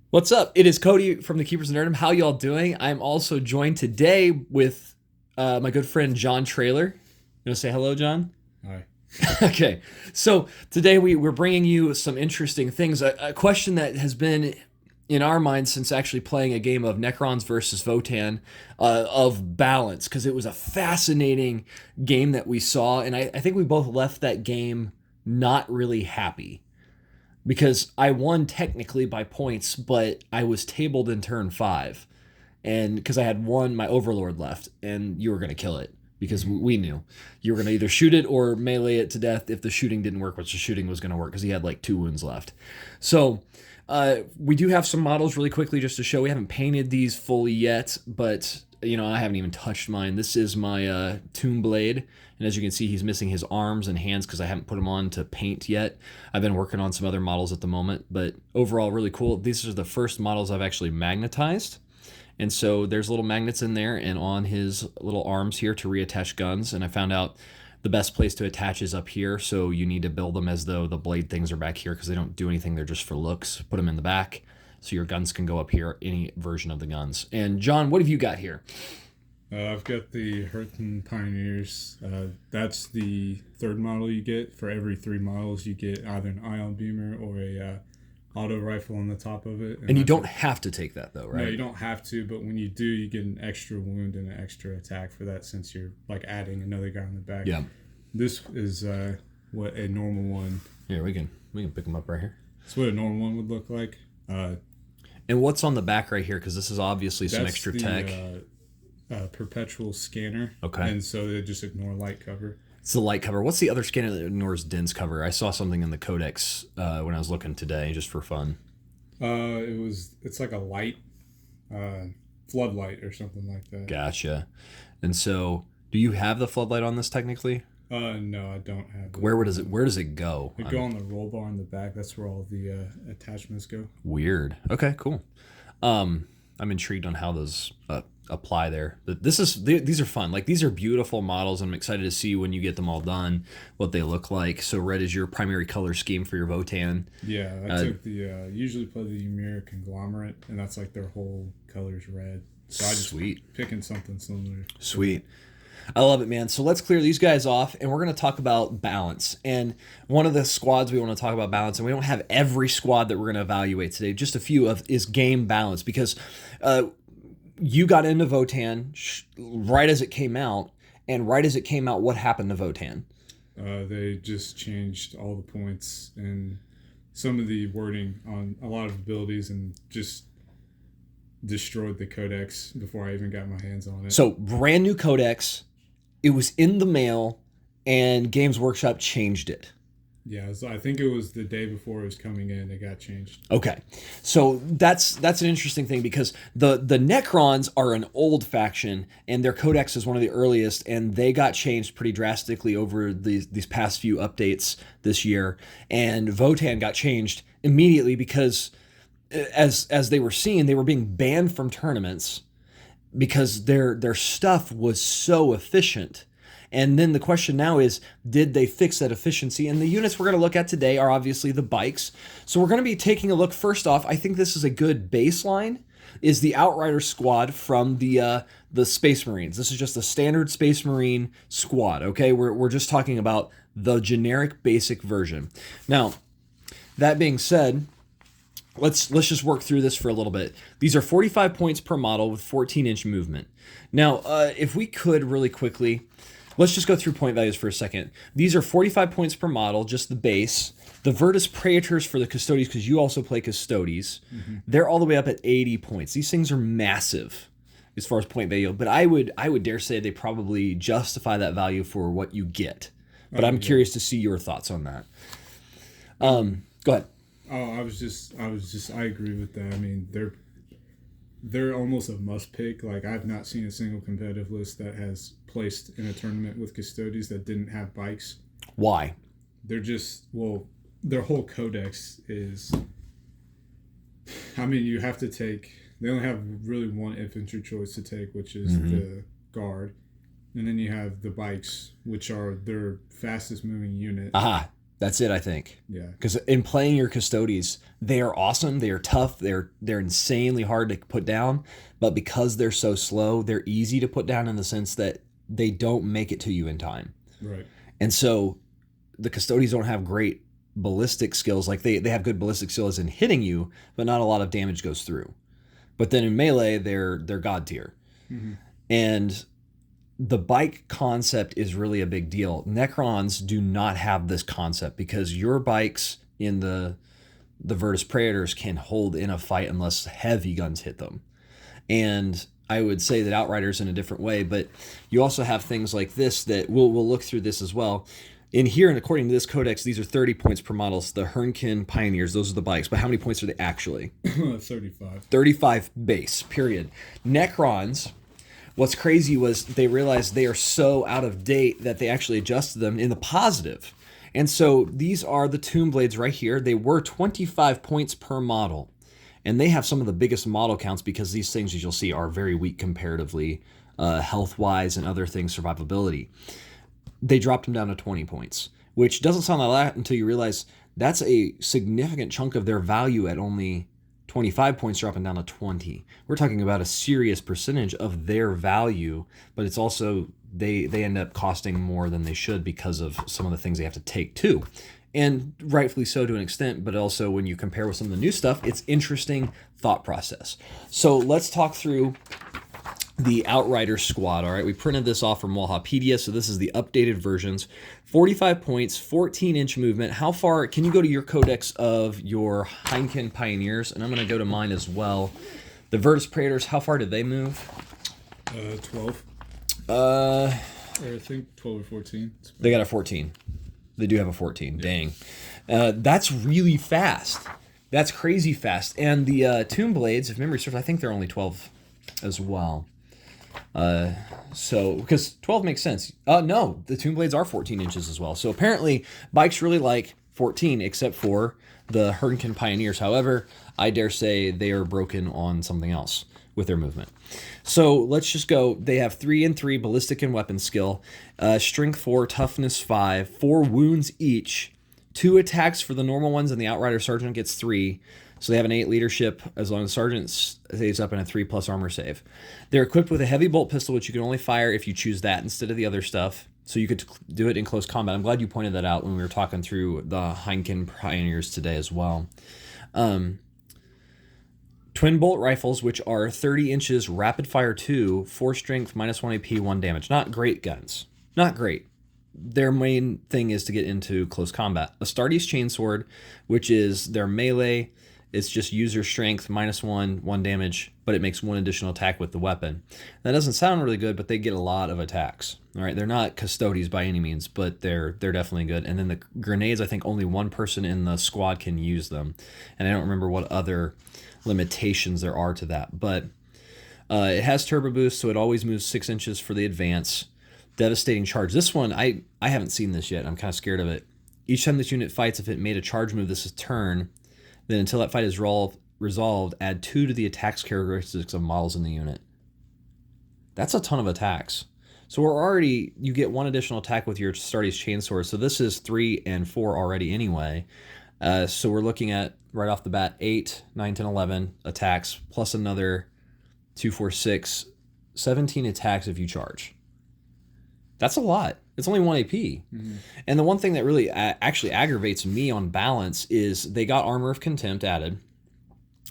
What's up? It is Cody from the Keepers of Nerdom. How y'all doing? I'm also joined today with my good friend John Trailer. You want to say hello, John? Hi. Okay. So today we're bringing you some interesting things. A question that has been in our minds since actually playing a game of Necrons versus Votan of balance, because it was a fascinating game that we saw, and I think we both left that game not really happy because I won technically by points, but I was tabled in turn five, and because I had one my overlord left, and you were going to kill it because we knew you were going to either shoot it or melee it to death if the shooting didn't work, which the shooting was going to work because he had like 2 wounds left. So we do have some models really quickly just to show. We haven't painted these fully yet, but I haven't even touched mine. This is my Tomb Blade, and as you can see, he's missing his arms and hands because I haven't put him on to paint yet. I've been working on some other models at the moment, but overall, really cool. These are the first models I've actually magnetized. And so there's little magnets in there and on his little arms here to reattach guns. And I found out the best place to attach is up here. So you need to build them as though the blade things are back here because they don't do anything. They're just for looks. Put them in the back so your guns can go up here, any version of the guns. And John, what have you got here? I've got the Hearthen Pioneers. That's the third model you get. For every 3 models, you get either an ion beamer or a auto rifle on the top of it. And you don't have to take that though, right? No, you don't have to, but when you do, you get an extra wound and an extra attack for that since you're like adding another guy on the back. Yeah. This is what a normal one. Here, we can pick them up right here. It's what a normal one would look like. And what's on the back right here? Because this is obviously some extra the, tech. Perpetual scanner. Okay. And so they just ignore light cover. It's the light cover. What's the other scanner that ignores dense cover? I saw something in the codex when I was looking today, just for fun. It's like a light, floodlight or something like that. Gotcha. And so, do you have the floodlight on this technically? No, I don't have it. Where does it go? It go on the roll bar in the back. That's where all the attachments go. Weird. Okay, cool. I'm intrigued on how those apply there. But these are fun. Like, these are beautiful models. I'm excited to see when you get them all done what they look like. So red is your primary color scheme for your Votan. Yeah, I took the usually play the Ymir Conglomerate, and that's like their whole color's red. So I just picking something similar. Sweet. I love it, man. So let's clear these guys off, and we're going to talk about balance. And one of the squads we want to talk about balance, and we don't have every squad that we're going to evaluate today, just a few of, is game balance. Because you got into Votan right as it came out, and right as it came out, what happened to Votan? They just changed all the points and some of the wording on a lot of abilities and just destroyed the codex before I even got my hands on it. So brand new codex. It was in the mail, and Games Workshop changed it. Yeah, I think it was the day before it was coming in. It got changed. Okay, so that's an interesting thing because the Necrons are an old faction, and their codex is one of the earliest, and they got changed pretty drastically over these past few updates this year. And Votan got changed immediately because as they were seen, they were being banned from tournaments because their stuff was so efficient. And then the question now is, did they fix that efficiency? And the units we're going to look at today are obviously the bikes. So we're going to be taking a look. First off, I think this is a good baseline, is the Outrider squad from the Space Marines. This is just a standard Space Marine squad, okay? We're just talking about the generic basic version. Now, that being said, Let's just work through this for a little bit. These are 45 points per model with 14-inch movement. Now, if we could really quickly, let's just go through point values for a second. These are 45 points per model, just the base. The Virtus Praetors for the Custodes, because you also play Custodes, they're all the way up at 80 points. These things are massive as far as point value, but I would dare say they probably justify that value for what you get. But I'm curious to see your thoughts on that. Go ahead. Oh, I agree with that. I mean, they're almost a must pick. Like, I've not seen a single competitive list that has placed in a tournament with Custodes that didn't have bikes. Why? They're just, their whole codex is, I mean, you have to take, they only have really one infantry choice to take, which is the guard. And then you have the bikes, which are their fastest moving unit. Aha. That's it, I think. Yeah. Because in playing your Custodes, they are awesome. They are tough. They're insanely hard to put down. But because they're so slow, they're easy to put down in the sense that they don't make it to you in time. Right. And so the Custodes don't have great ballistic skills. Like they have good ballistic skills in hitting you, but not a lot of damage goes through. But then in melee, they're god tier. Mm-hmm. And the bike concept is really a big deal. Necrons do not have this concept because your bikes in the Virtus Praetors can hold in a fight unless heavy guns hit them. And I would say that Outriders in a different way, but you also have things like this that we'll look through this as well. In here, and according to this codex, these are 30 points per models. The Hernkin Pioneers, those are the bikes. But how many points are they actually? 35. 35 base, period. Necrons, what's crazy was they realized they are so out of date that they actually adjusted them in the positive. And so these are the Tomb Blades right here. They were 25 points per model. And they have some of the biggest model counts because these things, as you'll see, are very weak comparatively, health-wise and other things, survivability. They dropped them down to 20 points, which doesn't sound like that until you realize that's a significant chunk of their value at only 25 points dropping down to 20. We're talking about a serious percentage of their value, but it's also they end up costing more than they should because of some of the things they have to take too. And rightfully so to an extent, but also when you compare with some of the new stuff, it's interesting thought process. So let's talk through the Outrider squad. All right, we printed this off from Walhapedia, so this is the updated versions. 45 points, 14-inch movement. How far can you go to your codex of your Heineken Pioneers? And I'm going to go to mine as well. The Virtus Praetors, how far did they move? 12. Or I think 12 or 14. They got a 14. They do have a 14. Yeah. Dang. That's really fast. That's crazy fast. And the Tomb Blades, if memory serves, I think they're only 12 as well. So, because 12 makes sense. No, the Tomb Blades are 14 inches as well. So apparently bikes really like 14, except for the Hernkin Pioneers. However, I dare say they are broken on something else with their movement. So let's just go. They have 3 and 3 ballistic and weapon skill, strength 4, toughness 5, 4 wounds each, 2 attacks for the normal ones, and the Outrider Sergeant gets 3. So they have an 8 leadership as long as Sergeant stays up in a 3+ armor save. They're equipped with a heavy bolt pistol, which you can only fire if you choose that instead of the other stuff. So you could do it in close combat. I'm glad you pointed that out when we were talking through the Heineken Pioneers today as well. Twin bolt rifles, which are 30 inches, rapid fire 2, 4 strength, -1 AP, 1 damage. Not great guns. Not great. Their main thing is to get into close combat. Astartes Chainsword, which is their melee. It's just user strength, -1, 1 damage, but it makes 1 additional attack with the weapon. That doesn't sound really good, but they get a lot of attacks. All right, they're not Custodes by any means, but they're definitely good. And then the grenades, I think only 1 person in the squad can use them. And I don't remember what other limitations there are to that. But it has turbo boost, so it always moves 6 inches for the advance. Devastating charge. This one, I haven't seen this yet. I'm kind of scared of it. Each time this unit fights, if it made a charge move this turn, then until that fight is resolved, add 2 to the attacks characteristics of models in the unit. That's a ton of attacks. So you get 1 additional attack with your Astartes Chainsword. So this is 3 and 4 already anyway. So we're looking at, right off the bat, 8, 9, 10, 11 attacks, plus another 2, 4, 6, 17 attacks if you charge. That's a lot. It's only 1 AP. Mm-hmm. And the one thing that really actually aggravates me on balance is they got Armor of Contempt added.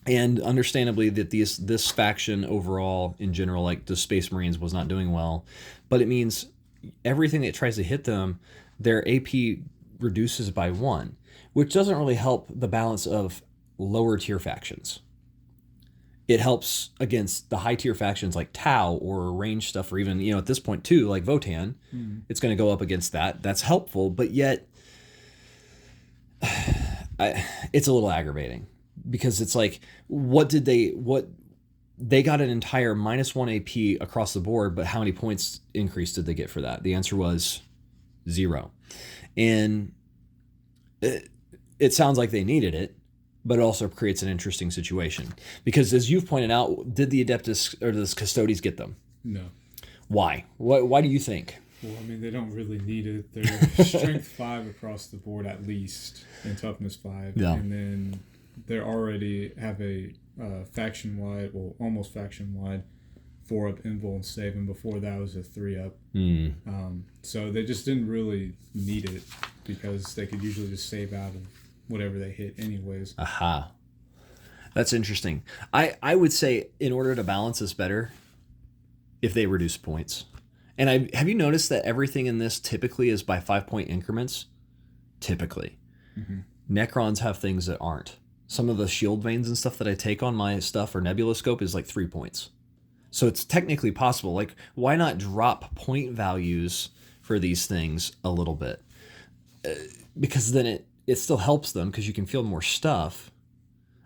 And understandably that this faction overall, in general, like the Space Marines, was not doing well. But it means everything that tries to hit them, their AP reduces by 1, which doesn't really help the balance of lower tier factions. It helps against the high tier factions like Tau or range stuff, or even, at this point too, like Votann. Mm-hmm. It's going to go up against that. That's helpful, but yet it's a little aggravating because it's like, they got an entire -1 AP across the board, but how many points increase did they get for that? The answer was 0. And it sounds like they needed it, but it also creates an interesting situation. Because as you've pointed out, did the Adeptus or the Custodes get them? No. Why? Why do you think? Well, I mean, they don't really need it. They're strength 5 across the board at least, and toughness 5. Yeah. And then they already have a faction-wide, well, almost faction-wide 4-up invuln save, and before that was a 3-up. So they just didn't really need it because they could usually just save out of whatever they hit anyways. Aha. That's interesting. I would say in order to balance this better, if they reduce points. And have you noticed that everything in this typically is by 5-point increments? Typically. Mm-hmm. Necrons have things that aren't. Some of the shield veins and stuff that I take on my stuff or nebula scope is like 3 points. So it's technically possible. Like, why not drop point values for these things a little bit? Because then it still helps them because you can field more stuff.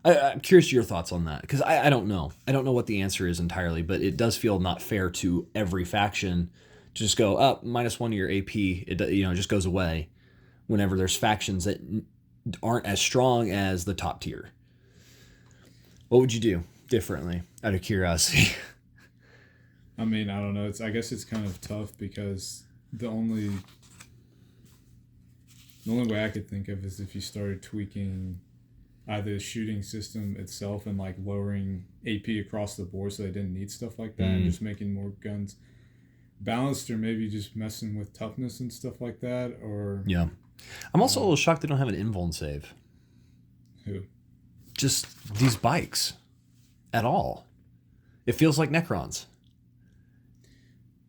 I'm curious your thoughts on that because I don't know. I don't know what the answer is entirely, but it does feel not fair to every faction to just go up -1 to your AP. It just goes away whenever there's factions that aren't as strong as the top tier. What would you do differently out of curiosity? I mean, I don't know. I guess it's kind of tough because the only way I could think of is if you started tweaking either the shooting system itself and like lowering AP across the board so they didn't need stuff like that and just making more guns balanced, or maybe just messing with toughness and stuff like that. Or yeah, I'm also a little shocked they don't have an invuln save. Who? Just these bikes at all. It feels like Necrons.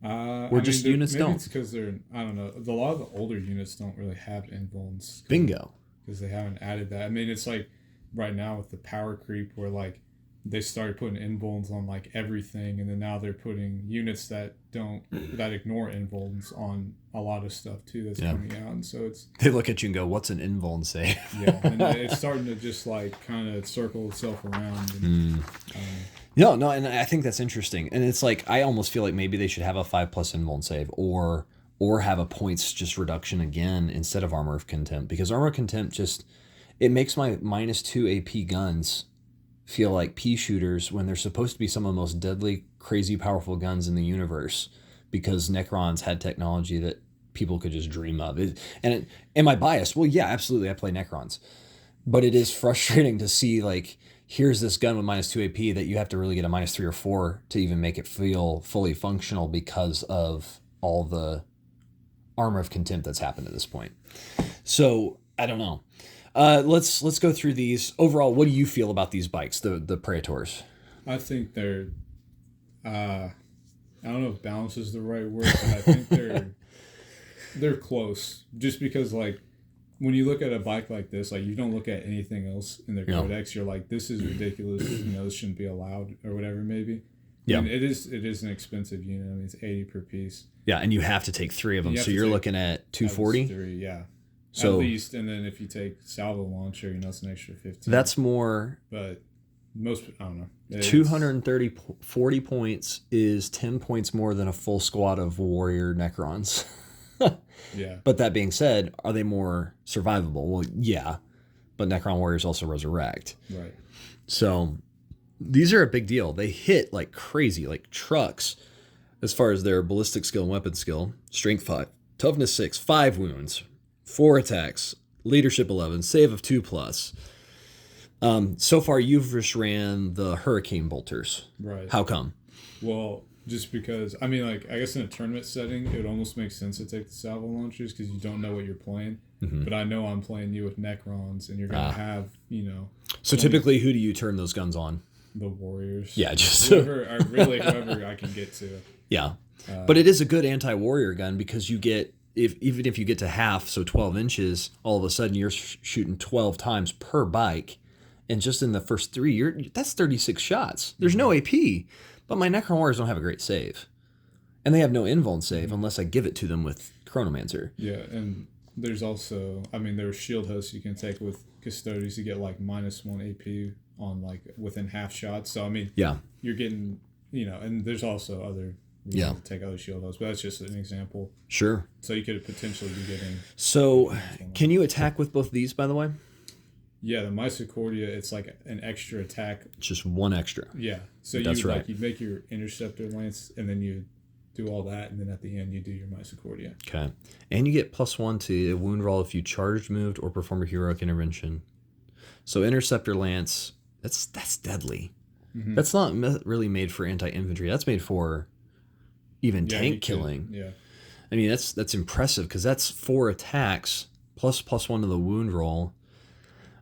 Units maybe don't. It's because they're, I don't know. A lot of the older units don't really have invulns. Bingo. Because they haven't added that. I mean, it's like right now with the power creep where like they started putting invulns on like everything, and then now they're putting units that ignore invulns on a lot of stuff too that's coming out. And so they look at you and go, "What's an invuln save?" Yeah, and it's starting to just like kind of circle itself around. And, No, and I think that's interesting. And it's like I almost feel like maybe they should have a 5+ invuln save or have a points just reduction again instead of Armor of Contempt, because Armor of Contempt it makes my -2 AP guns feel like pea shooters when they're supposed to be some of the most deadly, crazy, powerful guns in the universe, because Necrons had technology that people could just dream of. Am I biased? Well, yeah, absolutely. I play Necrons. But it is frustrating to see, like, here's this gun with -2 AP that you have to really get a -3 or 4 to even make it feel fully functional because of all the Armor of Contempt that's happened at this point. So, I don't know. Let's go through these. Overall, what do you feel about these bikes, the Praetors? I think they're, I don't know if balance is the right word, but I think they're close. Just because, like, when you look at a bike like this, like, you don't look at anything else in their codex. You're like, this is ridiculous. This shouldn't be allowed, or whatever, maybe. Yeah, and it is an expensive unit. I mean, it's 80 per piece. Yeah, and you have to take 3 of them, so you're looking at 240. 3, yeah. So, at least, and then if you take salvo launcher, it's an extra 15. That's more. But most, I don't know. 40 points is 10 points more than a full squad of warrior Necrons. Yeah. But that being said, are they more survivable? Well, yeah. But Necron warriors also resurrect. Right. So these are a big deal. They hit like crazy, like trucks, as far as their ballistic skill and weapon skill. Strength 5, toughness 6, 5 wounds, 4 attacks, leadership 11, save of 2+. So far, you've just ran the Hurricane Bolters. Right. How come? Well, just because, I mean, like, I guess in a tournament setting, it would almost make sense to take the salvo launchers because you don't know what you're playing. Mm-hmm. But I know I'm playing you with Necrons, and you're going to have, So typically, who do you turn those guns on? The warriors. Yeah, just whoever I can get to. Yeah. But it is a good anti-warrior gun because you get, even if you get to half, so 12 inches, all of a sudden you're shooting 12 times per bike. And just in the first 3, that's 36 shots. There's no AP. But my Necron Warriors don't have a great save. And they have no invuln save unless I give it to them with Chronomancer. Yeah, and there's also, there's shield hosts you can take with Custodes to get like -1 AP on like within half shots. So, you're getting, and there's also other reasons to take other shield hosts, but that's just an example. Sure. So you could potentially be getting. So, can you attack with both these, by the way? Yeah, the Mysocordia, it's like an extra attack. Just 1 extra. Yeah. So you make your Interceptor Lance, and then you do all that, and then at the end you do your Misericordia. Okay. And you get +1 to a wound roll if you charged, moved, or perform a heroic intervention. So Interceptor Lance, that's deadly. Mm-hmm. That's not really made for anti-infantry. That's made for even tank killing. Yeah. I mean, that's impressive because that's 4 attacks +1 to the wound roll.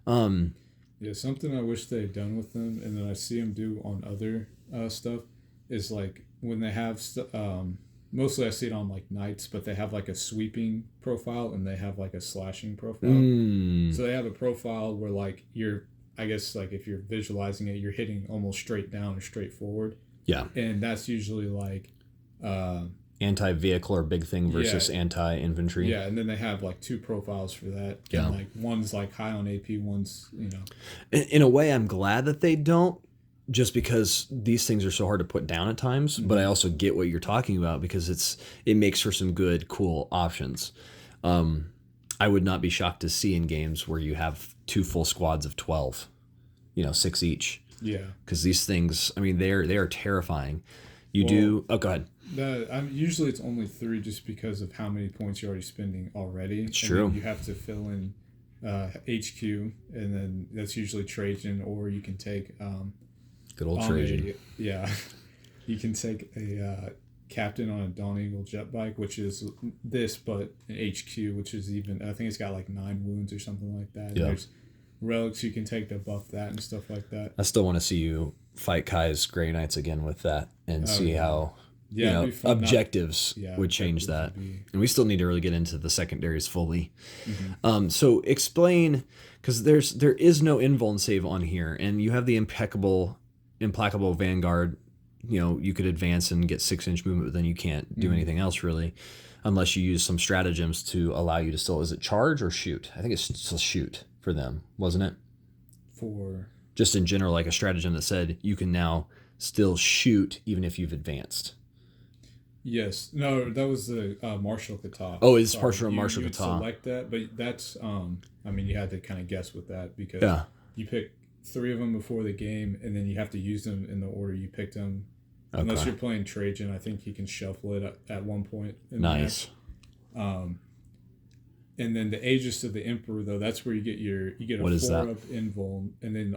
Yeah, something I wish they had done with them, and then I see them do on other stuff, is like when they have mostly I see it on like knights, but they have like a sweeping profile and they have like a slashing profile. So they have a profile where like I guess like if you're visualizing it, you're hitting almost straight down or straight forward. Yeah. And that's usually like anti-vehicle or big thing versus anti-infantry. Yeah, and then they have like 2 profiles for that. Yeah. And like one's like high on AP, one's, In a way, I'm glad that they don't, just because these things are so hard to put down at times. Mm-hmm. But I also get what you're talking about because it makes for some good, cool options. I would not be shocked to see in games where you have 2 full squads of 12, 6 each. Yeah. Because these things, I mean, they are terrifying. Go ahead. Usually it's only 3 just because of how many points you're already spending already. It's true. Then you have to fill in HQ, and then that's usually Trajan, or you can take good old Trajan. You can take a captain on a Dawn Eagle jet bike, which is this, but an HQ, which is even, I think it's got like 9 wounds or something like that. Yeah. There's relics you can take to buff that and stuff like that. I still want to see you fight Kai's Grey Knights again with that and see how objectives would change that. And we still need to really get into the secondaries fully. Mm-hmm. So explain, because there is no invuln save on here, and you have the implacable Vanguard. You could advance and get 6-inch movement, but then you can't do anything else really, unless you use some stratagems to allow you to still, is it charge or shoot? I think it's still shoot for them, wasn't it? For just in general, like a stratagem that said you can now still shoot even if you've advanced. Yes. No, that was the Marshal Kata. Oh, it's partial Marshal Kata. Select that, but that's you had to kind of guess with that because you pick 3 of them before the game, and then you have to use them in the order you picked them. Okay. Unless you're playing Trajan, I think you can shuffle it at one point. Nice. And then the Aegis of the Emperor, though, that's where you get a 4-up invuln, and then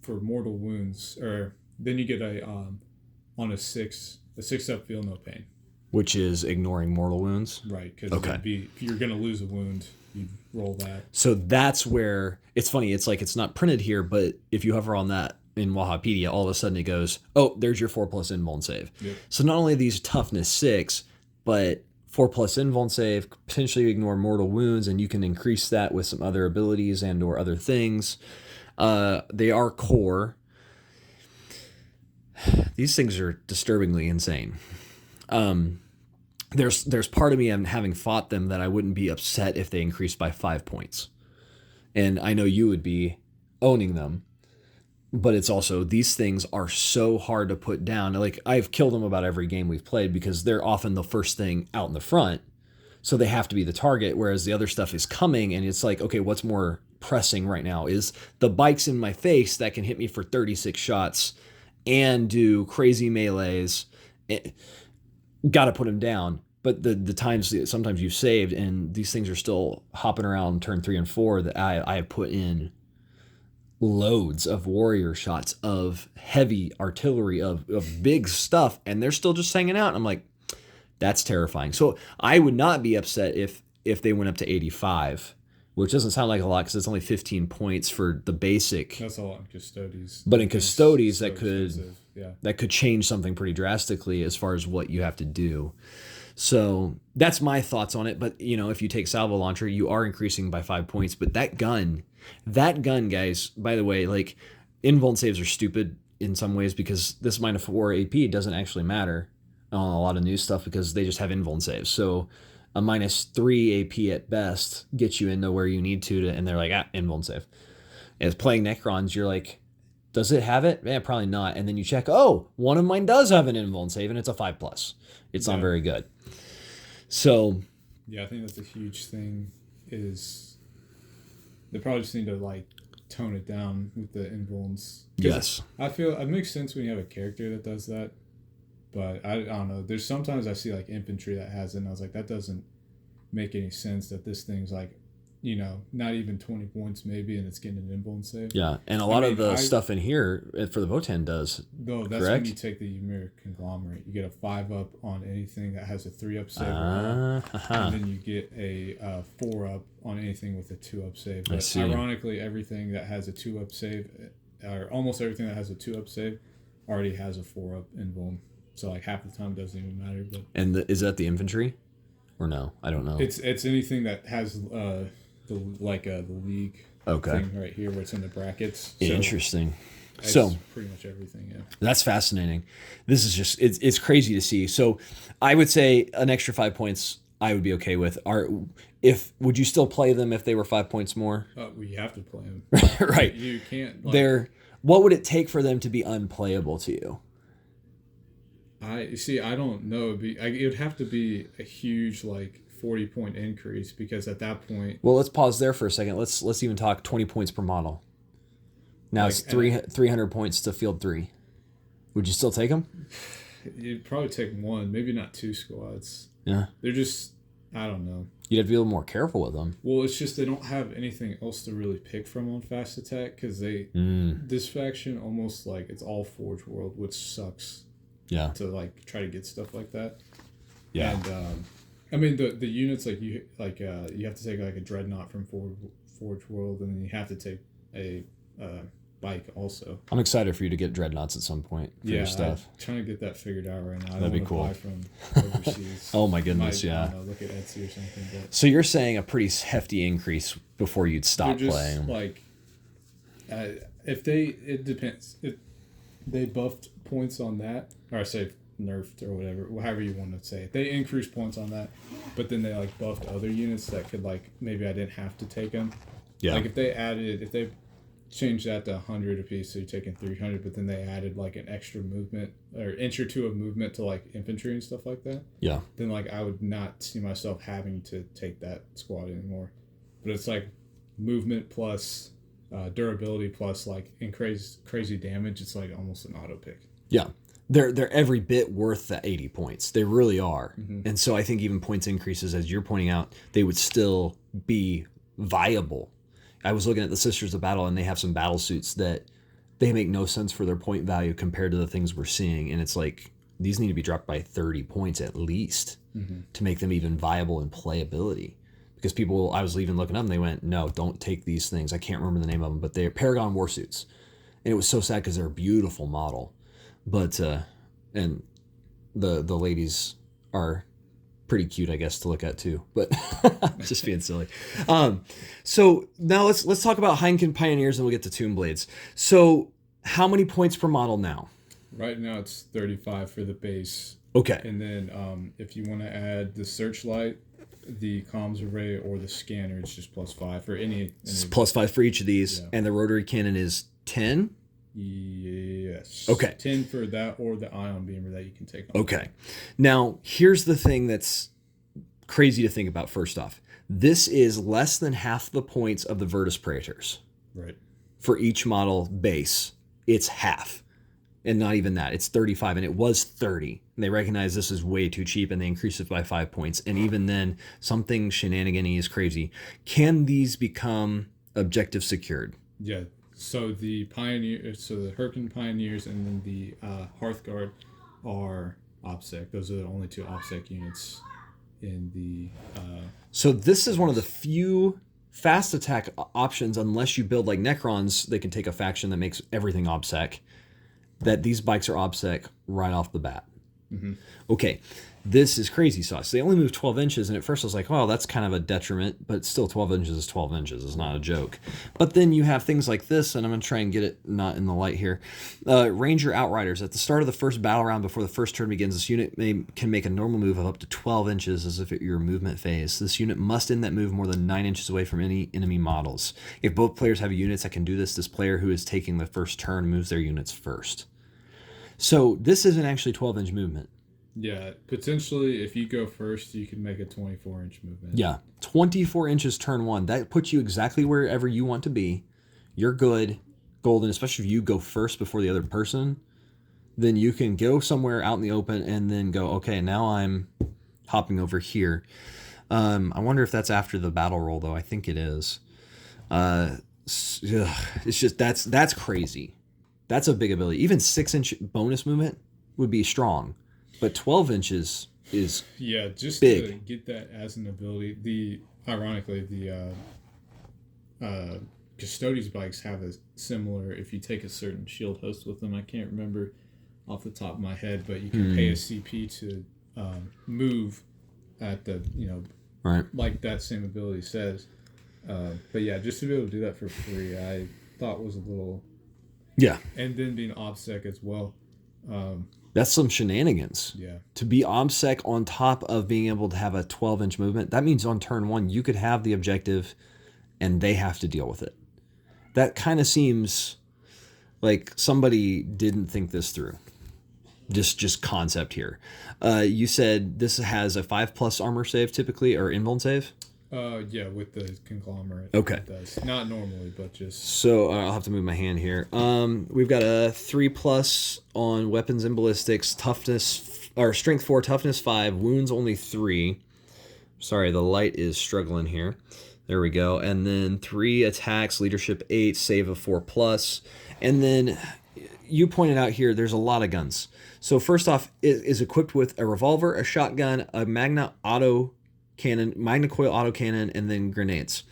for mortal wounds, or then you get on a 6-up feel no pain, which is ignoring mortal wounds. Right, because if you're gonna lose a wound, you roll that. So that's where it's funny. It's like it's not printed here, but if you hover on that in Wahapedia, all of a sudden it goes, "Oh, there's your 4+ invuln save." Yep. So not only these toughness 6, but 4+ invuln save, potentially ignore mortal wounds, and you can increase that with some other abilities and or other things. They are core. These things are disturbingly insane. There's part of me, having fought them, that I wouldn't be upset if they increased by 5 points. And I know you would be owning them. But it's also, these things are so hard to put down. Like, I've killed them about every game we've played because they're often the first thing out in the front. So they have to be the target, whereas the other stuff is coming, and it's like, okay, what's more pressing right now? Is the bikes in my face that can hit me for 36 shots and do crazy melees. Got to put them down. But the times sometimes you've saved, and these things are still hopping around turn 3 and 4, that I have put in loads of warrior shots, of heavy artillery, of big stuff, and they're still just hanging out. And I'm like, that's terrifying. So I would not be upset if they went up to 85, which doesn't sound like a lot because it's only 15 points for the basic. That's a lot in Custodes. But in Custodes, that could change something pretty drastically as far as what you have to do. So that's my thoughts on it. But if you take Salvo Launcher, you are increasing by 5 points. But that gun, guys, by the way, like, invuln saves are stupid in some ways because this -4 AP doesn't actually matter on a lot of new stuff because they just have invuln saves. So a -3 AP at best gets you into where you need to and they're like, invuln save. As playing Necrons, you're like, does it have it? Yeah, probably not. And then you check, one of mine does have an invuln save, and it's a 5+. It's not very good. So yeah, I think that's a huge thing. Is they probably just need to tone it down with the invulns. Yes, I feel it makes sense when you have a character that does that, But I don't know. There's sometimes I see like infantry that has it, and I was like, that doesn't make any sense that this thing's like, not even 20 points maybe, and it's getting an invuln save. Yeah, and a lot of the stuff in here for the Votan does. No, that's correct? when you take the Ymir Conglomerate. You get a 5-up on anything that has a 3-up save, and then you get a 4-up on anything with a 2-up save. But ironically, everything that has a 2-up save, or almost everything that has a 2-up save, already has a 4-up invuln. So like half the time it doesn't even matter. But is that the infantry, or no? I don't know. It's anything that has the league thing right here where it's in the brackets. So interesting. So pretty much everything, yeah. That's fascinating. This is just it's crazy to see. So I would say an extra 5 points I would be okay with. Would you still play them if they were 5 points more? We have to play them. Right. You can't. What would it take for them to be unplayable to you? I don't know. It would have to be a huge 40-point increase, because at that point. Well, let's pause there for a second. Let's even talk 20 points per model. Now it's 300 points to field 3. Would you still take them? You'd probably take one, maybe not 2 squads. Yeah. They're just, I don't know. You'd have to be a little more careful with them. Well, it's just they don't have anything else to really pick from on fast attack, because this faction almost it's all Forge World, which sucks. Yeah. To try to get stuff like that. Yeah. And I mean the units you have to take a Dreadnought from Forge World, and then you have to take a bike also. I'm excited for you to get Dreadnoughts at some point for your stuff. I'm trying to get that figured out right now. That'd be cool. Buy from overseas. Oh my goodness, I don't know, look at Etsy or something. But so you're saying a pretty hefty increase before you'd stop playing? It depends. If they buffed points on that, or I say nerfed or whatever, however you want to say it. They increased points on that, but then they buffed other units that could maybe I didn't have to take them. Yeah. If they changed that to 100 apiece, so you're taking 300, but then they added an extra movement or inch or two of movement to infantry and stuff like that. Yeah. Then I would not see myself having to take that squad anymore. But it's movement plus durability plus increased crazy damage. It's almost an auto pick. Yeah. They're every bit worth the 80 points. They really are. Mm-hmm. And so I think even points increases, as you're pointing out, they would still be viable. I was looking at the Sisters of Battle, and they have some battle suits that they make no sense for their point value compared to the things we're seeing. And it's these need to be dropped by 30 points at least to make them even viable in playability. Because I was even looking up, and they went, no, don't take these things. I can't remember the name of them, but they're Paragon war suits. And it was so sad because they're a beautiful model. But and the ladies are pretty cute, I guess, to look at too. But just being silly. So now let's talk about Heineken Pioneers, and we'll get to Tomb Blades. So how many points per model now? Right now it's 35 for the base. Okay. And then if you want to add the Searchlight, the comms array, or the scanner, it's just +5 for any. It's +5 for each of these, and the rotary cannon is 10. Yes. Okay. 10 for that, or the ion beamer that you can take on. Okay. Now, here's the thing that's crazy to think about first off. This is less than half the points of the Virtus Praetors. Right. For each model base, it's half. And not even that. It's 35, and it was 30. And they recognize this is way too cheap, and they increase it by 5 points. And even then, something shenanigan-y is crazy. Can these become objective secured? Yeah. So the Hurricane Pioneers and then the Hearthguard are OBSEC. Those are the only 2 OBSEC units in the. So this is one of the few fast attack options, unless you build Necrons, they can take a faction that makes everything OBSEC. That these bikes are OBSEC right off the bat. Mm-hmm. Okay, this is crazy sauce. They only move 12 inches, and at first I was like, oh, that's kind of a detriment, but still 12 inches is 12 inches. It's not a joke. But then you have things like this, and I'm going to try and get it not in the light here. Ranger Outriders. At the start of the first battle round before the first turn begins, this unit can make a normal move of up to 12 inches as if it your movement phase. This unit must end that move more than 9 inches away from any enemy models. If both players have units that can do this, this player who is taking the first turn moves their units first. So this isn't actually 12-inch movement. Yeah, potentially if you go first, you can make a 24-inch movement. Yeah, 24 inches turn 1. That puts you exactly wherever you want to be. You're good, golden, especially if you go first before the other person. then you can go somewhere out in the open and then go, okay, now I'm hopping over here. I wonder if that's after the battle roll, though. I think it is. It's just that's crazy. That's a big ability. Even 6-inch bonus movement would be strong, but 12 inches is just big. To get that as an ability. Ironically, the Custodes bikes have a similar. If you take a certain shield host with them, I can't remember off the top of my head, but you can pay a CP to move at the right, like that same ability says. But yeah, just to be able to do that for free, I thought was a little. Yeah. And then being OBSEC as well. That's some shenanigans. Yeah. To be OBSEC on top of being able to have a 12-inch movement, that means on turn 1 you could have the objective and they have to deal with it. That kind of seems like somebody didn't think this through. Just concept here. You said this has a 5+ armor save typically, or invuln save? Yeah, with the conglomerate. Okay. It does. Not normally, but just... So I'll have to move my hand here. We've got a 3+ on weapons and ballistics, toughness, or strength 4, toughness 5, wounds only 3. Sorry, the light is struggling here. There we go. And then 3 attacks, leadership 8, save of 4+. And then you pointed out here, there's a lot of guns. So first off, it is equipped with a revolver, a shotgun, a Magna coil autocannon, and then grenades.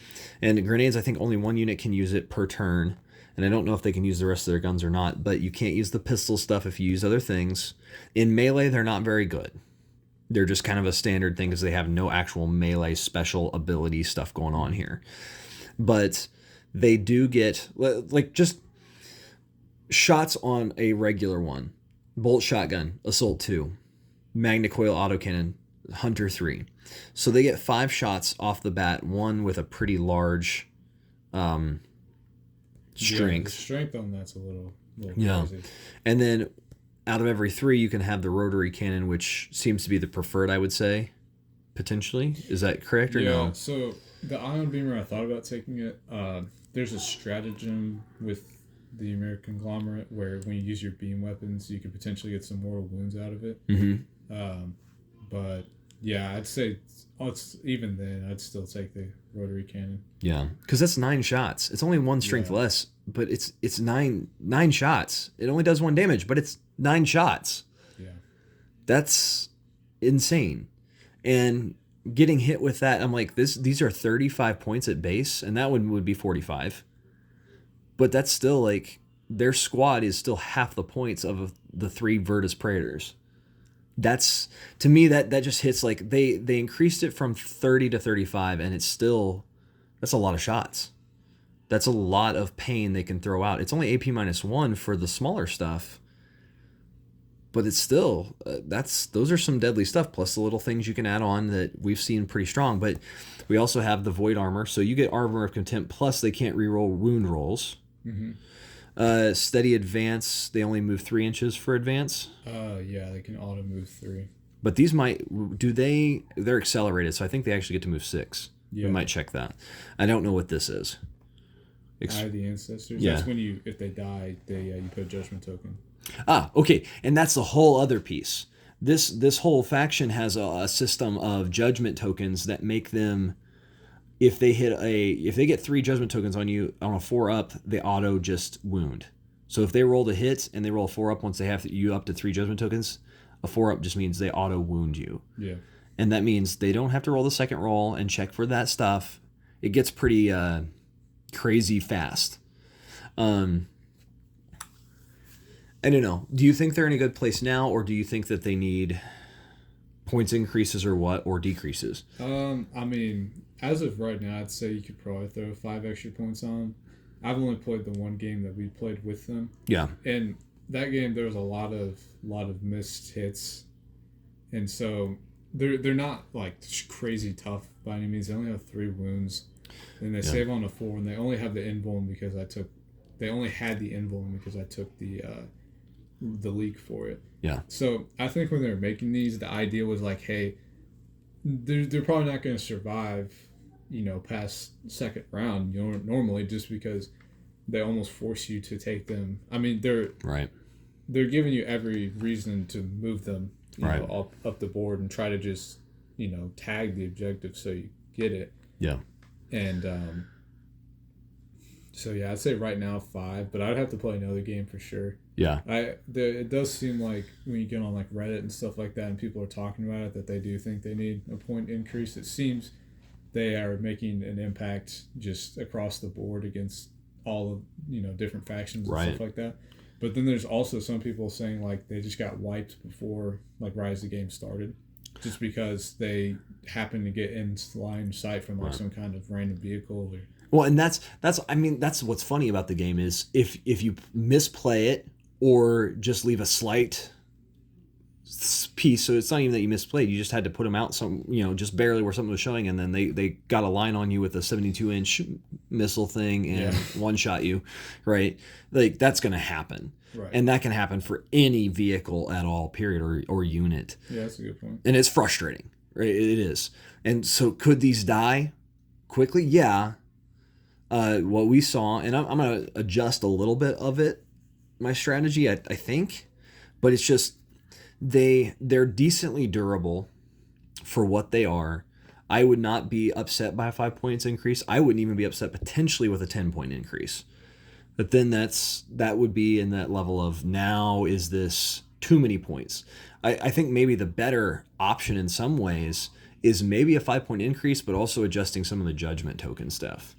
And grenades, I think only one unit can use it per turn. And I don't know if they can use the rest of their guns or not, but you can't use the pistol stuff if you use other things. In melee, they're not very good. They're just kind of a standard thing because they have no actual melee special ability stuff going on here. But they do get, like, just shots on a regular one. Bolt shotgun, assault 2. Magna coil autocannon, hunter 3. So they get 5 shots off the bat, one with a pretty large strength. Yeah, the strength on that's a little crazy. And then out of every 3, you can have the rotary cannon, which seems to be the preferred, I would say, potentially. Is that correct or no? Yeah, so the ion beamer, I thought about taking it. There's a stratagem with the American conglomerate where when you use your beam weapons, you could potentially get some mortal wounds out of it. Mm-hmm. But yeah, I'd say even then, I'd still take the rotary cannon. Yeah, because that's 9 shots. It's only 1 strength less, but it's nine shots. It only does 1 damage, but it's 9 shots. Yeah, that's insane. And getting hit with that, I'm like, these are 35 points at base, and that one would be 45. But that's still like their squad is still half the points of the 3 Virtus Praetors. That's, to me, that just hits like they increased it from 30 to 35, and that's a lot of shots. That's a lot of pain they can throw out. It's only AP -1 for the smaller stuff, but it's still those are some deadly stuff. Plus the little things you can add on that we've seen pretty strong. But we also have the void armor, so you get armor of contempt. Plus they can't reroll wound rolls. Mm-hmm. Steady advance. They only move 3 inches for advance. Yeah, they can auto move 3. But these they're accelerated, so I think they actually get to move 6. Yeah. We might check that. I don't know what this is. Eye of the Ancestors. Yeah. That's when if they die, you put a judgment token. Ah, okay. And that's the whole other piece. This whole faction has a system of judgment tokens that make them, if they get 3 judgment tokens on you on a 4-up, they auto just wound. So if they roll a hit and they roll a 4-up, once they have you up to 3 judgment tokens, a 4-up just means they auto wound you. Yeah. And that means they don't have to roll the second roll and check for that stuff. It gets pretty crazy fast. I don't know. Do you think they're in a good place now, or do you think that they need points increases or decreases? I mean, as of right now, I'd say you could probably throw 5 extra points on. I've only played the one game that we played with them. Yeah. And that game, there was a lot of missed hits, and so they're not like crazy tough by any means. They only have 3 wounds, and they save on a 4, and they only have the invuln because they only had the invuln because I took the leak for it. Yeah. So I think when they were making these, the idea was like, hey, they're probably not going to survive, past second round, normally, just because they almost force you to take them. I mean, they're right. they're giving you every reason to move them, Right. up the board and try to just, tag the objective so you get it. Yeah. And so yeah, I'd say right now 5, but I'd have to play another game for sure. Yeah. It does seem like when you get on like Reddit and stuff like that, and people are talking about it, that they do think they need a point increase. It seems they are making an impact just across the board against all of different factions and Right. stuff like that. But then there's also some people saying like they just got wiped before like right as the game started, just because they happened to get in line of sight from like some kind of random vehicle or. Well, and that's what's funny about the game is if you misplay it or just leave a slight piece, so it's not even that you misplayed, you just had to put them out just barely where something was showing, and then they got a line on you with a 72-inch missile thing and one shot you, right? Like that's going to happen. Right. And that can happen for any vehicle at all, period, or unit. Yeah, that's a good point. And it's frustrating, right? It is. And so could these die quickly? Yeah. What we saw, and I'm going to adjust a little bit of it, my strategy, I think, but it's just they're decently durable for what they are. I would not be upset by a 5 points increase. I wouldn't even be upset potentially with a 10-point increase. But then that would be in that level of, now is this too many points? I think maybe the better option in some ways is maybe a 5-point increase, but also adjusting some of the judgment token stuff.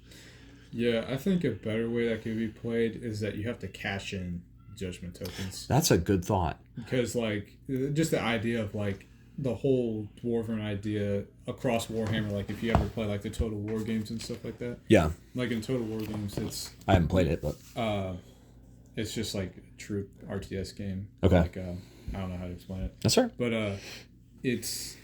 Yeah, I think a better way that could be played is that you have to cash in judgment tokens. That's a good thought. Because, like, just the idea of, like, the whole Dwarven idea across Warhammer, like, if you ever play, like, the Total War games and stuff like that. Yeah. Like, in Total War games, I haven't played it, but... it's just, like, a true RTS game. Okay. Like, I don't know how to explain it. That's right. But, it's...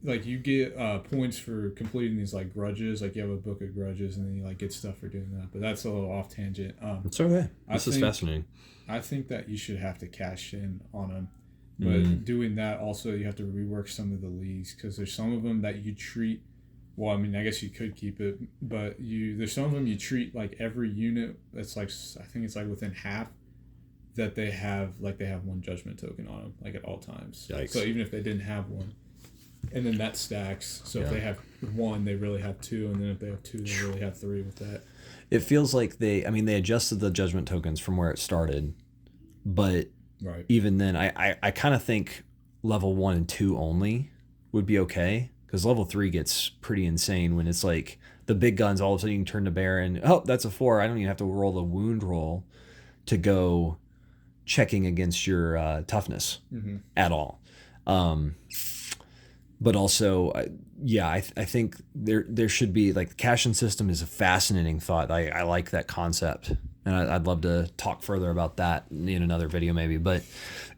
Like, you get points for completing these, like, grudges. Like, you have a book of grudges, and then you, like, get stuff for doing that. But that's a little off tangent. It's okay. This is fascinating. I think that you should have to cash in on them. But doing that, also, you have to rework some of the leagues. Because there's some of them that you treat... Well, I mean, I guess you could keep it. But there's some of them you treat, like, every unit that's, like... I think it's, like, within half that they have one judgment token on them, like, at all times. Yikes. So even if they didn't have one... And then that stacks. So if they have 1, they really have 2. And then if they have 2, they really have 3 with that. It feels like they adjusted the judgment tokens from where it started. But even then, I kind of think level 1 and 2 only would be okay. Because level 3 gets pretty insane when it's like the big guns, all of a sudden you can turn to bear and, oh, that's a 4. I don't even have to roll the wound roll to go checking against your toughness at all. But also, I think there should be, like, the cash-in system is a fascinating thought. I like that concept, and I'd love to talk further about that in another video maybe. But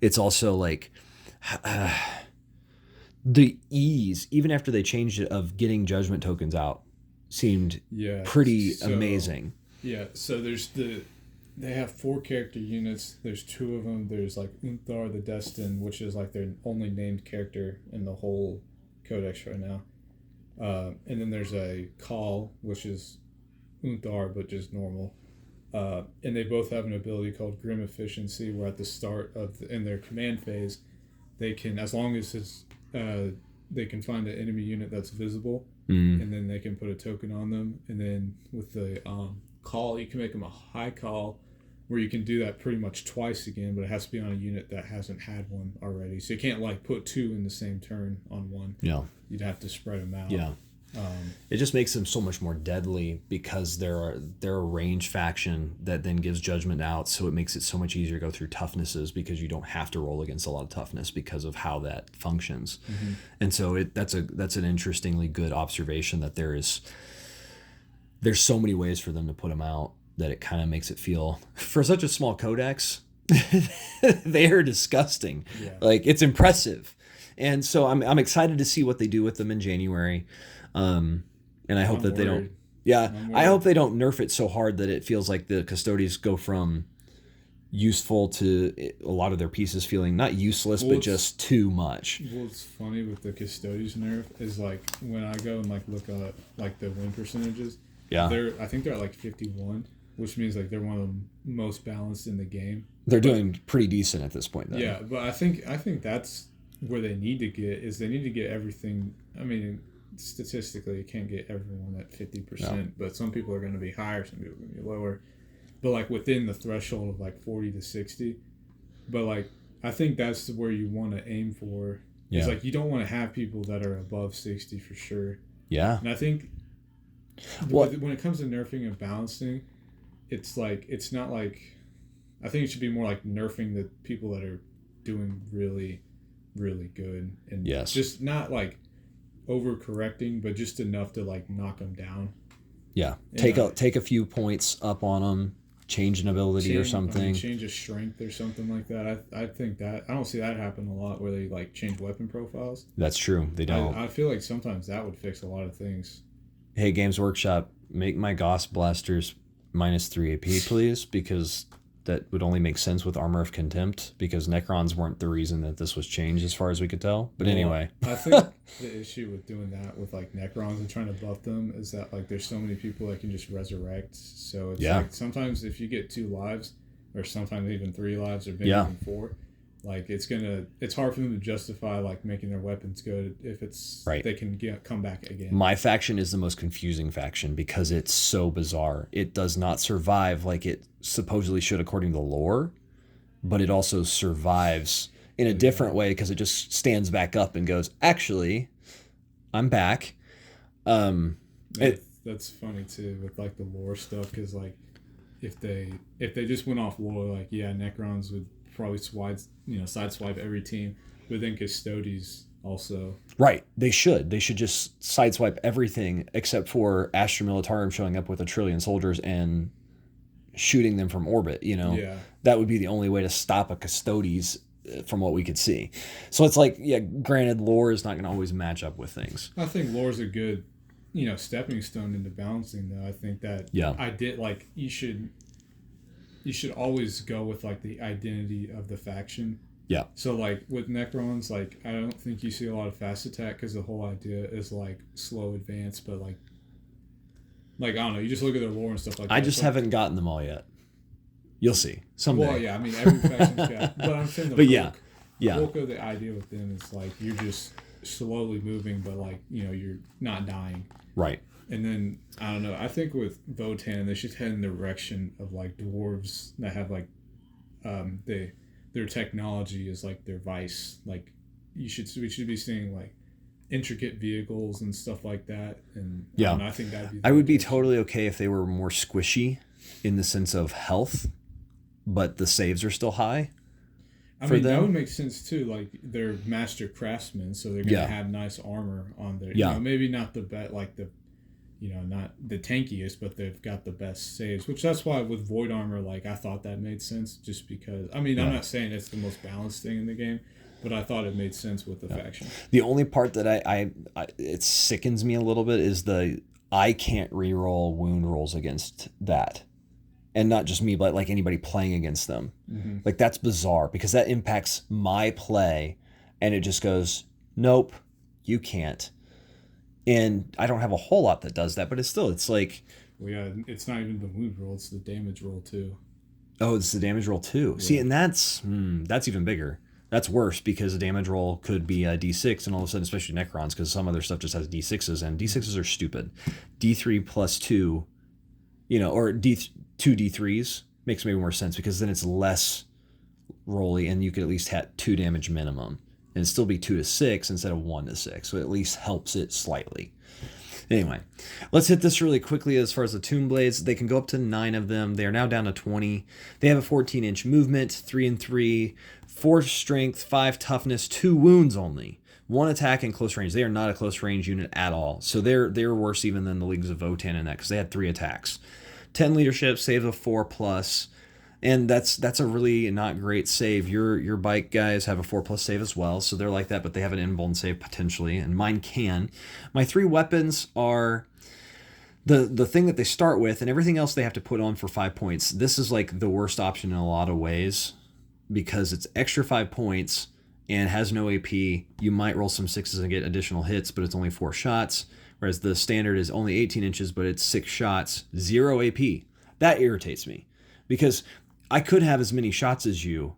it's also like the ease, even after they changed it, of getting judgment tokens out seemed pretty amazing. Yeah, so they have 4 character units. There's 2 of them. There's, like, Unthar the Destined, which is, like, their only named character in the whole codex right now. And then there's a Call, which is Unthar, but just normal. And they both have an ability called Grim Efficiency, where at the start in their command phase, they can, as long as it's, they can find an enemy unit that's visible, and then they can put a token on them. And then with the Call, you can make them a high call, where you can do that pretty much twice again, but it has to be on a unit that hasn't had one already. So you can't, like, put 2 in the same turn on one. Yeah. You'd have to spread them out. Yeah. It just makes them so much more deadly because they're a range faction that then gives judgment out, so it makes it so much easier to go through toughnesses because you don't have to roll against a lot of toughness because of how that functions. And so that's an interestingly good observation that there's so many ways for them to put them out that it kind of makes it feel, for such a small codex, they are disgusting. Yeah. Like, it's impressive. And so I'm excited to see what they do with them in January. And I hope that they don't. Yeah, I hope they don't nerf it so hard that it feels like the Custodians go from useful to a lot of their pieces feeling not useless, but just too much. What's funny with the Custodians nerf is, like, when I go and, like, look at, like, the win percentages, I think they're at, like, 51, which means, like, they're one of the most balanced in the game. They're doing pretty decent at this point, then. Yeah, but I think that's where they need to get is they need to get everything. I mean, statistically, you can't get everyone at 50%, but some people are going to be higher, some people are going to be lower. But like within the threshold of like 40 to 60. But like I think that's where you want to aim for. Yeah. It's like you don't want to have people that are above 60 for sure. Yeah. And I think when it comes to nerfing and balancing, it's like it's not like I think it should be more like nerfing the people that are doing really, really good and just not like overcorrecting, but just enough to like knock them down. Yeah, take a few points up on them, change an ability or something. I mean, change a strength or something like that. I think that I don't see that happen a lot where they like change weapon profiles. That's true. They don't. I feel like sometimes that would fix a lot of things. Hey, Games Workshop, make my Gauss blasters -3 AP, please, because that would only make sense with Armor of Contempt, because Necrons weren't the reason that this was changed as far as we could tell. But anyway. I think the issue with doing that with like Necrons and trying to buff them is that like there's so many people that can just resurrect. So it's like sometimes if you get 2 lives, or sometimes even 3 lives, or maybe even 4, like it's hard for them to justify like making their weapons good if it's they can come back again. My faction is the most confusing faction because it's so bizarre. It does not survive like it supposedly should according to lore, but it also survives in a different way because it just stands back up and goes, actually, I'm back. That's funny too with like the lore stuff, because like if they just went off lore, like Necrons would probably sideswipe every team, but then Custodes also. Right. They should just sideswipe everything except for Astra Militarum showing up with 1 trillion soldiers and shooting them from orbit, That would be the only way to stop a Custodes from what we could see. So it's like, granted, lore is not going to always match up with things. I think lore is a good, stepping stone into balancing, though. I think that I did like you should always go with like the identity of the faction. Yeah. So like with Necrons, like I don't think you see a lot of fast attack because the whole idea is like slow advance, but like I don't know, you just look at their lore and stuff like that. I just haven't gotten them all yet. You'll see someday. Well, yeah, I mean every faction's got, but I'm saying the bulk of the idea with them is like you're just slowly moving, but like you're not dying. Right. And then I don't know. I think with Votann, they should head in the direction of like dwarves that have like, their technology is like their vice. Like we should be seeing like intricate vehicles and stuff like that. And I think that'd be. I would be totally okay if they were more squishy, in the sense of health, but the saves are still high. I mean, that would make sense too. Like they're master craftsmen, so they're gonna have nice armor on their. Maybe not the not the tankiest, but they've got the best saves, which that's why with Void Armor, like I thought that made sense just because, I'm not saying it's the most balanced thing in the game, but I thought it made sense with the faction. The only part that I it sickens me a little bit is I can't reroll wound rolls against that. And not just me, but like anybody playing against them. Mm-hmm. Like that's bizarre because that impacts my play and it just goes, nope, you can't. And I don't have a whole lot that does that, but it's like... Well, yeah, it's not even the wound roll, it's the damage roll too. Oh, it's the damage roll too. Yeah. See, and that's even bigger. That's worse because the damage roll could be a D6 and all of a sudden, especially Necrons, because some other stuff just has D6s and D6s are stupid. D3 plus 2, or two D3s makes maybe more sense because then it's less rolly and you could at least have 2 damage minimum. And it'd still be 2 to 6 instead of 1 to 6. So it at least helps it slightly. Anyway, let's hit this really quickly as far as the Tomb Blades. They can go up to 9 of them. They are now down to 20. They have a 14-inch movement, 3 and 3, 4 strength, 5 toughness, 2 wounds only. 1 attack in close range. They are not a close range unit at all. So they're worse even than the Leagues of Votann in that because they had 3 attacks. 10 leadership, saves of 4+. And that's a really not great save. Your bike guys have a 4+ save as well, so they're like that, but they have an invuln save potentially, and mine can. My 3 weapons are the thing that they start with, and everything else they have to put on for 5 points. This is like the worst option in a lot of ways because it's extra 5 points and has no AP. You might roll some 6s and get additional hits, but it's only 4 shots, whereas the standard is only 18 inches, but it's 6 shots, 0 AP. That irritates me because I could have as many shots as you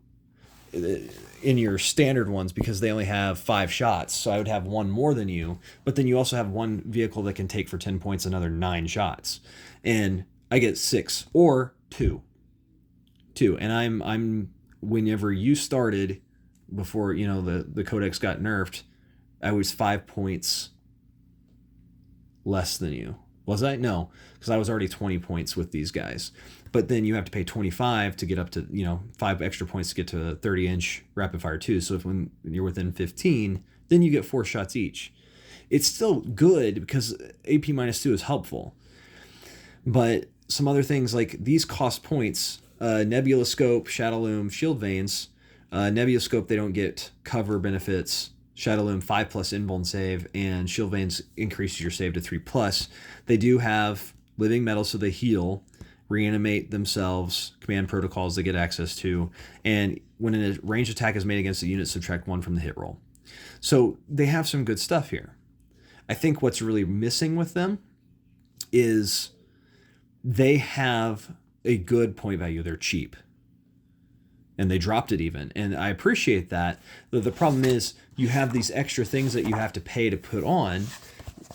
in your standard ones because they only have 5 shots. So I would have one more than you, but then you also have one vehicle that can take for 10 points another 9 shots. And I get 6 or 2. 2. And I'm whenever you started before, the codex got nerfed, I was 5 points less than you. Was I? No, because I was already 20 points with these guys. But then you have to pay 25 to get up to, 5 extra points to get to a 30-inch rapid fire 2. So when you're within 15, then you get 4 shots each. It's still good because AP minus 2 is helpful. But some other things like these cost points, Nebula Scope, Shadow Loom, Shield Veins. Nebula Scope, they don't get cover benefits. Shadow Loom 5+ invuln save, and Shield Veins increases your save to 3+. They do have living metal, so they heal, reanimate themselves, command protocols they get access to, and when a ranged attack is made against a unit, subtract 1 from the hit roll. So they have some good stuff here. I think what's really missing with them is they have a good point value. They're cheap. And they dropped it even. And I appreciate that. The problem is you have these extra things that you have to pay to put on,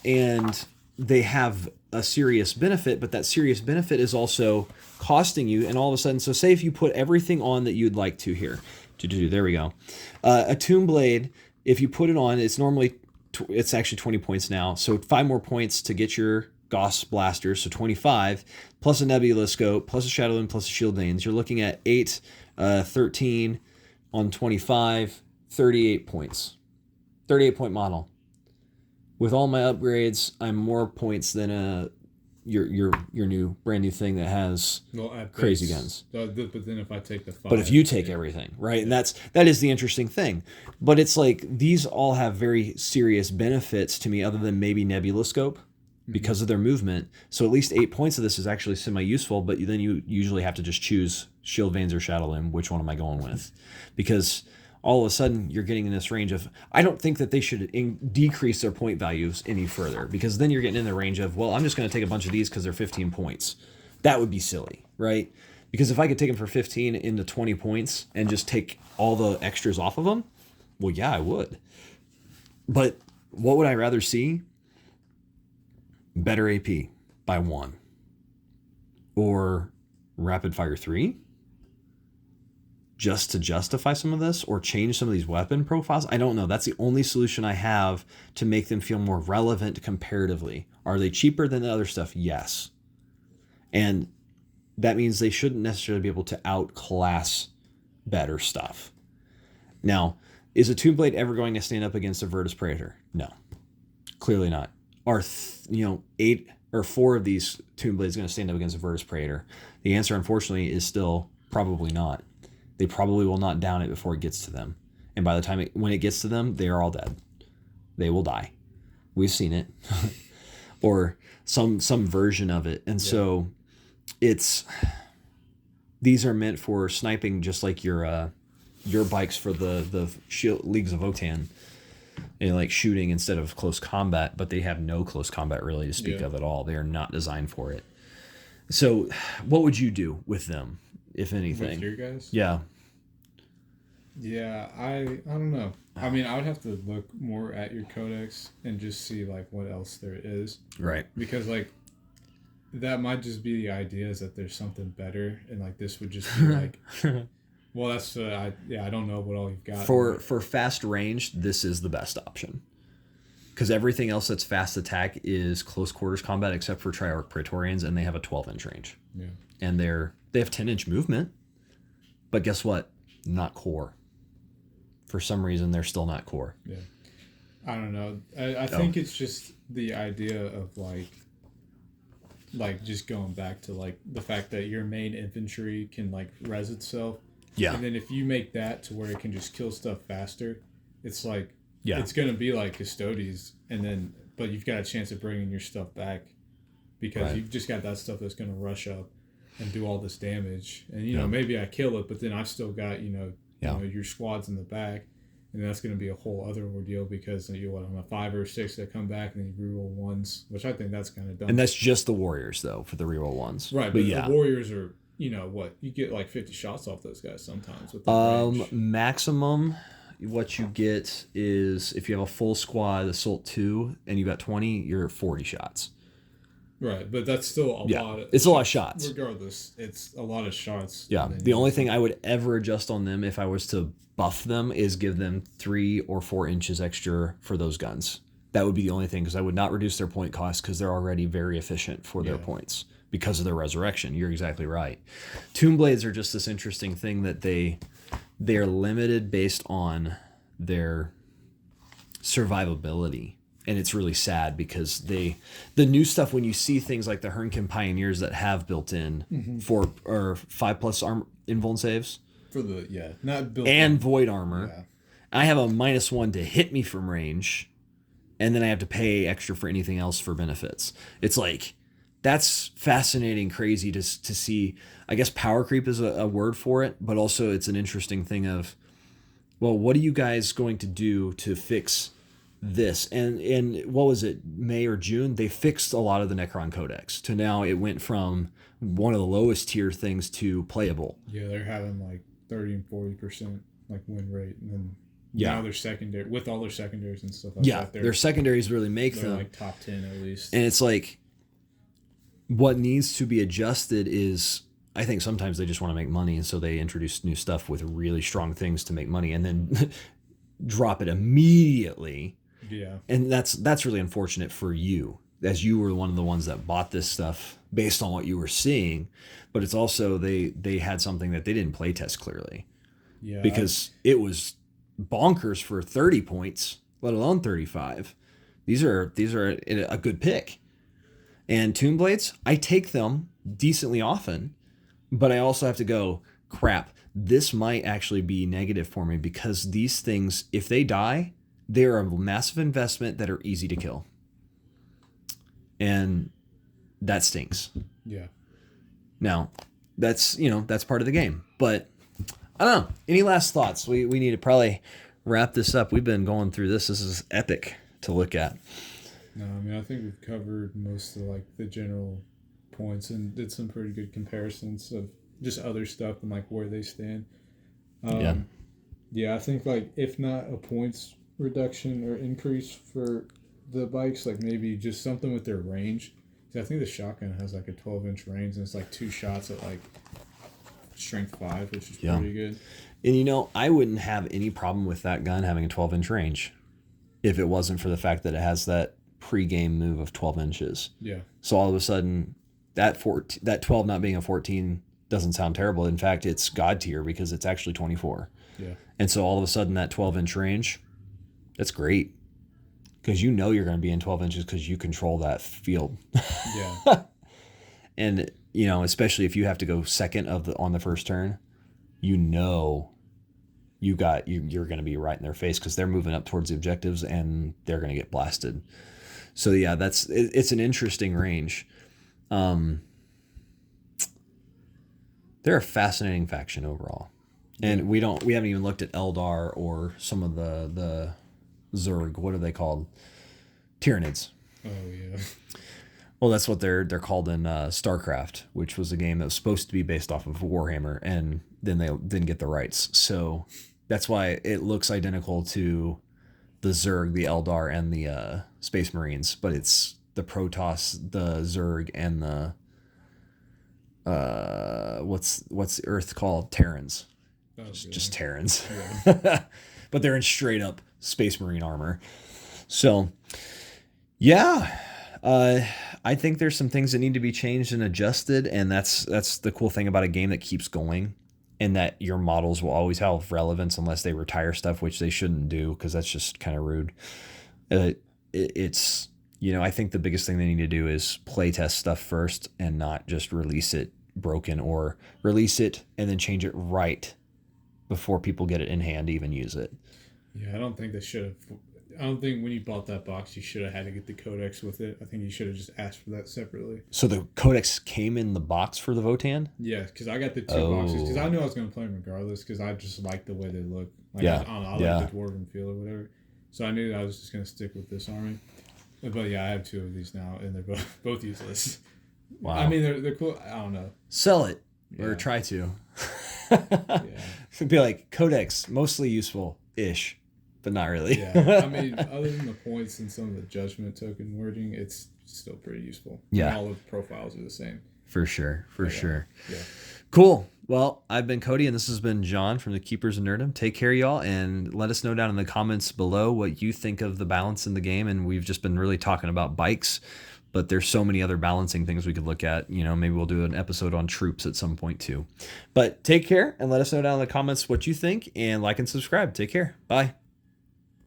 and they have a serious benefit, but that serious benefit is also costing you. And all of a sudden, so say if you put everything on that you'd like to here. There we go. A Tomb Blade, if you put it on, it's actually 20 points now. So 5 more points to get your Gauss Blaster, so 25, plus a Nebula Scope, plus a Shadow Loom, plus a Shield Veins. You're looking at 8, 13 on 25, 38 points. 38-point model. With all my upgrades, I'm more points than your new brand new thing that has crazy guns. But then if I take the 5, but if you take everything, right, and that is the interesting thing. But it's like these all have very serious benefits to me, other than maybe Nebula Scope, because of their movement. So at least 8 points of this is actually semi-useful, but then you usually have to just choose Shield Veins or Shadow Limb. Which one am I going with? Because all of a sudden you're getting in this range of, I don't think that they should decrease their point values any further, because then you're getting in the range of, well, I'm just going to take a bunch of these because they're 15 points. That would be silly, right? Because if I could take them for 15 into 20 points and just take all the extras off of them, well, yeah, I would. But what would I rather see? Better AP by 1, or rapid fire 3, just to justify some of this, or change some of these weapon profiles. I don't know. That's the only solution I have to make them feel more relevant comparatively. Are they cheaper than the other stuff? Yes. And that means they shouldn't necessarily be able to outclass better stuff. Now, is a Tomb Blade ever going to stand up against a Virtus Praetor? No, clearly not. Are 8 or 4 of these Tomb Blades going to stand up against a Virtus Praetor? The answer, unfortunately, is still probably not. They probably will not down it before it gets to them. And by the time when it gets to them, they are all dead. They will die. We've seen it. Or some version of it. And so these are meant for sniping, just like your bikes for the Shield Leagues of Votann. And like shooting instead of close combat, but they have no close combat really to speak of at all. They are not designed for it. So what would you do with them, if anything? With your guys? Yeah. Yeah, I don't know. I mean, I would have to look more at your codex and just see like what else there is. Right. Because like that might just be the idea, is that there's something better, and like this would just be like well, that's I don't know what all you've got. For fast range, this is the best option. Because everything else that's fast attack is close quarters combat, except for Triarch Praetorians, and they have a 12-inch range. Yeah. And they have 10-inch movement. But guess what? Not core. For some reason, they're still not core. Yeah. I don't know. I think it's just the idea of like just going back to like the fact that your main infantry can like res itself. Yeah. And then if you make that to where it can just kill stuff faster, it's like, yeah, it's going to be like Custodes, but you've got a chance of bringing your stuff back because you've just got that stuff that's going to rush up and do all this damage. And, you know, maybe I kill it, but then I've still got, you know, your squads in the back. And that's going to be a whole other ordeal because on a 5 or 6 that come back and then you reroll 1s, which I think that's kind of dumb. And that's just the warriors, though, for the reroll 1s. Right, but the warriors are you know what, you get like 50 shots off those guys sometimes with the range. Maximum, what you get is if you have a full squad assault 2 and you got 20, you're at 40 shots. Right, but that's still a lot of it's a lot of shots. Regardless, it's a lot of shots. Yeah, the only thing I would ever adjust on them if I was to buff them is give them 3 or 4 inches extra for those guns. That would be the only thing, because I would not reduce their point cost because they're already very efficient for their points because of their resurrection. You're exactly right. Tomb Blades are just this interesting thing that they're limited based on their survivability. And it's really sad because the new stuff, when you see things like the Hernkin Pioneers that have built in 4 or 5+ armor invuln saves for the not built and in. void armor, I have a -1 to hit me from range, and then I have to pay extra for anything else for benefits. It's like, that's fascinating, crazy to see. I guess power creep is a word for it, but also it's an interesting thing of, well, what are you guys going to do to fix this? And what was it, May or June, they fixed a lot of the Necron Codex to now it went from one of the lowest tier things to playable. Yeah, they're having like 30 and 40% like win rate, and then now they're secondary with all their secondaries and stuff like that. Their secondaries really make them like top 10 at least. And it's like, what needs to be adjusted is, I think sometimes they just want to make money, and so they introduce new stuff with really strong things to make money and then drop it immediately. Yeah. And that's really unfortunate for you, as you were one of the ones that bought this stuff based on what you were seeing. But it's also they had something that they didn't play test clearly. Yeah. Because it was bonkers for 30 points, let alone 35. These are a good pick. And Tomb Blades, I take them decently often, but I also have to go, crap, this might actually be negative for me, because these things, if they die, they're a massive investment that are easy to kill. And that stinks. Yeah. Now, that's part of the game. But I don't know. Any last thoughts? We need to probably wrap this up. We've been going through this. This is epic to look at. No, I mean, I think we've covered most of like the general points and did some pretty good comparisons of just other stuff and like where they stand. Yeah, I think like if not a points reduction or increase for the bikes, like maybe just something with their range. I think the shotgun has like a 12-inch range, and it's like 2 shots at like strength 5, which is pretty good. And I wouldn't have any problem with that gun having a 12-inch range if it wasn't for the fact that it has that pre-game move of 12 inches. Yeah. So all of a sudden, that 12 not being a 14 doesn't sound terrible. In fact, it's god tier because it's actually 24. Yeah. And so all of a sudden, that 12-inch range, that's great, because you're going to be in 12 inches because you control that field. Yeah. And especially if you have to go second on the first turn, you're going to be right in their face because they're moving up towards the objectives and they're going to get blasted. So yeah, it's an interesting range. They're a fascinating faction overall, and we haven't even looked at Eldar or some of the Zerg. What are they called? Tyranids. Oh yeah. Well, that's what they're called in StarCraft, which was a game that was supposed to be based off of Warhammer, and then they didn't get the rights. So that's why it looks identical to the Zerg, the Eldar, and the Space Marines, but it's the Protoss, the Zerg, and the what's the Earth called? Terrans. Oh, just Terrans. Yeah. But they're in straight up Space Marine armor. So yeah. I think there's some things that need to be changed and adjusted, and that's the cool thing about a game that keeps going, and that your models will always have relevance unless they retire stuff, which they shouldn't do because that's just kind of rude. It's I think the biggest thing they need to do is play test stuff first and not just release it broken, or release it and then change it right before people get it in hand to even use it. Yeah, I don't think they should have. I don't think when you bought that box, you should have had to get the codex with it. I think you should have just asked for that separately. So the codex came in the box for the Votann? Yeah, because I got the 2 boxes, because I knew I was going to play them regardless, because I just like the way they look. Like, I like the Dwarven feel or whatever. So I knew that I was just going to stick with this army. But yeah, I have 2 of these now, and they're both useless. Wow. I mean, they're cool. I don't know. Sell it. or Yeah. try to. Yeah. It'd be like codex, mostly useful-ish, but not really. Yeah. I mean, other than the points and some of the judgment token wording, it's still pretty useful. Yeah. And all of the profiles are the same. For sure. For sure. Yeah. Cool. Well, I've been Cody, and this has been John from the Keepers of Nerdom. Take care, y'all, and let us know down in the comments below what you think of the balance in the game. And we've just been really talking about bikes, but there's so many other balancing things we could look at. You know, maybe we'll do an episode on troops at some point too. But take care, and let us know down in the comments what you think, and like and subscribe. Take care. Bye.